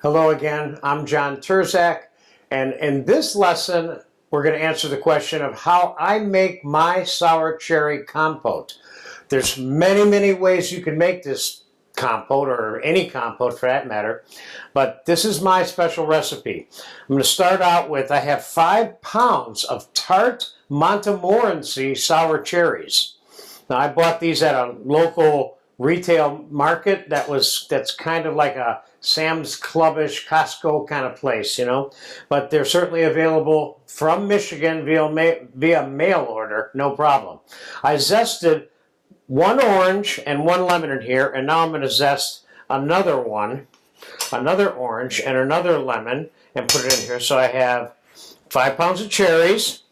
Hello again, I'm John Terzak, and in this lesson we're going to answer the question of how I make my sour cherry compote. There's many ways you can make this compote, or any compote for that matter, but this is my special recipe. I'm going to start out with, I have 5 pounds of tart Montmorency sour cherries. Now I bought these at a local retail market that's kind of like a Sam's Clubbish, Costco kind of place, you know. But they're certainly available from Michigan via mail order, no problem. I zested 1 orange and 1 lemon in here, and now I'm going to zest another orange and another lemon, and put it in here. So I have 5 pounds of cherries.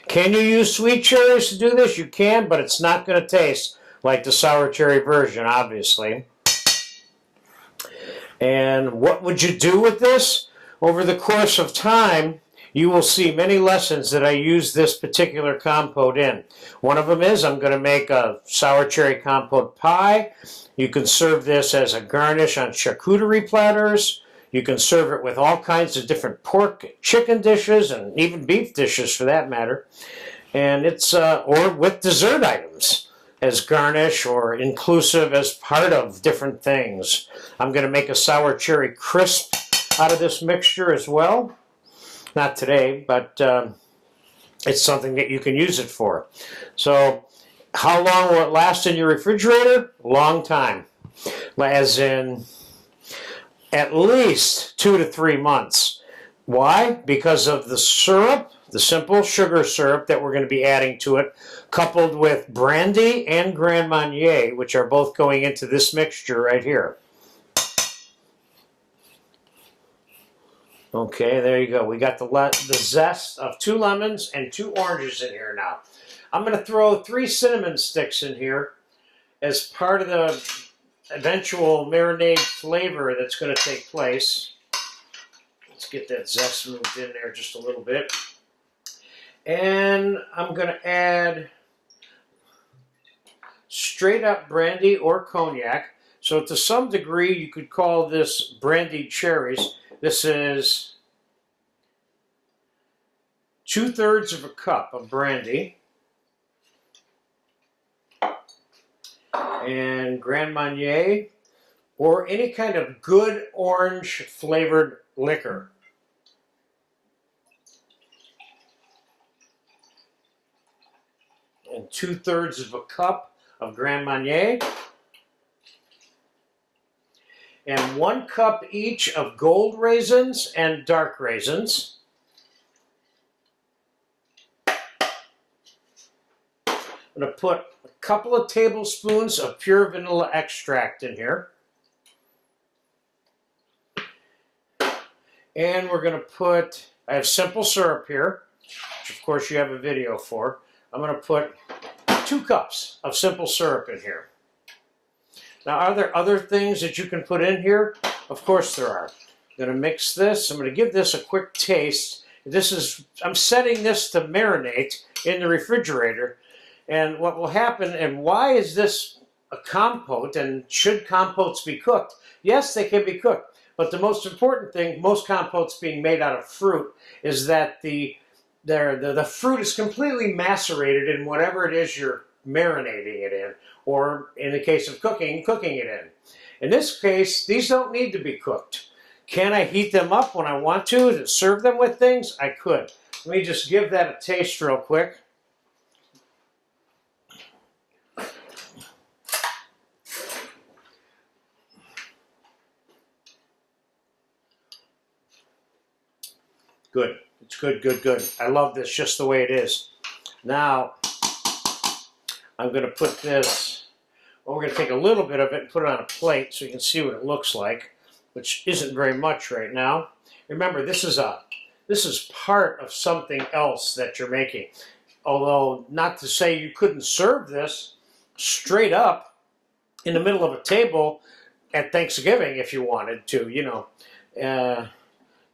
Can you use sweet cherries to do this? You can, but it's not going to taste like the sour cherry version, obviously. And what would you do with this? Over the course of time, you will see many lessons that I use this particular compote in. One of them is I'm going to make a sour cherry compote pie. You can serve this as a garnish on charcuterie platters. You can serve it with all kinds of different pork, chicken dishes, and even beef dishes for that matter. And it's, or with dessert items as garnish, or inclusive as part of different things. I'm going to make a sour cherry crisp out of this mixture as well. Not today, but it's something that you can use it for. So how long will it last in your refrigerator? Long time. As in at least 2 to 3 months. Why? Because of the syrup, the simple sugar syrup that we're going to be adding to it, coupled with brandy and Grand Marnier, which are both going into this mixture right here. Okay, there you go. We got the zest of 2 lemons and 2 oranges in here now. I'm going to throw 3 cinnamon sticks in here as part of the eventual marinade flavor that's going to take place. Let's get that zest moved in there just a little bit. And I'm going to add straight up brandy or cognac. So to some degree you could call this brandied cherries. This is 2/3 of a cup of brandy. And Grand Marnier, or any kind of good orange flavored liquor. And 2/3 of a cup of Grand Marnier. And 1 cup each of gold raisins and dark raisins. I'm going to put a couple of tablespoons of pure vanilla extract in here. And we're going to put, I have simple syrup here, which of course you have a video for. I'm going to put 2 cups of simple syrup in here. Now, are there other things that you can put in here? Of course there are. I'm going to mix this. I'm going to give this a quick taste. I'm setting this to marinate in the refrigerator. And what will happen, and why is this a compote, and should compotes be cooked? Yes, they can be cooked. But the most important thing, most compotes being made out of fruit, is that the fruit is completely macerated in whatever it is you're marinating it in, or in the case of cooking it in. In this case, these don't need to be cooked. Can I heat them up when I want to serve them with things? I could. Let me just give that a taste real quick. Good. It's good. I love this just the way it is. Now, I'm going to put this, well, we're going to take a little bit of it and put it on a plate so you can see what it looks like, which isn't very much right now. Remember, this is part of something else that you're making. Although, not to say you couldn't serve this straight up in the middle of a table at Thanksgiving if you wanted to, you know,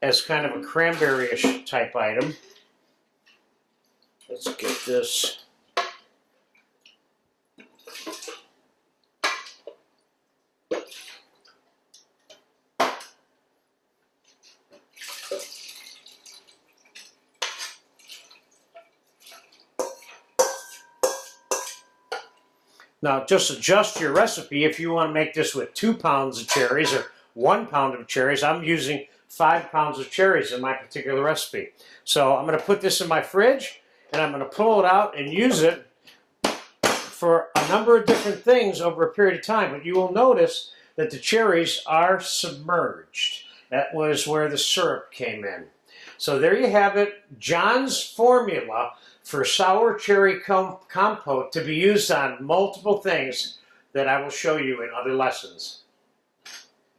as kind of a cranberry-ish type item. Let's get this. Now, just adjust your recipe if you want to make this with 2 pounds of cherries or 1 pound of cherries. I'm using 5 pounds of cherries in my particular recipe. So I'm going to put this in my fridge, and I'm going to pull it out and use it for a number of different things over a period of time. But you will notice that the cherries are submerged. That was where the syrup came in. So there you have it, John's formula for sour cherry compote to be used on multiple things that I will show you in other lessons.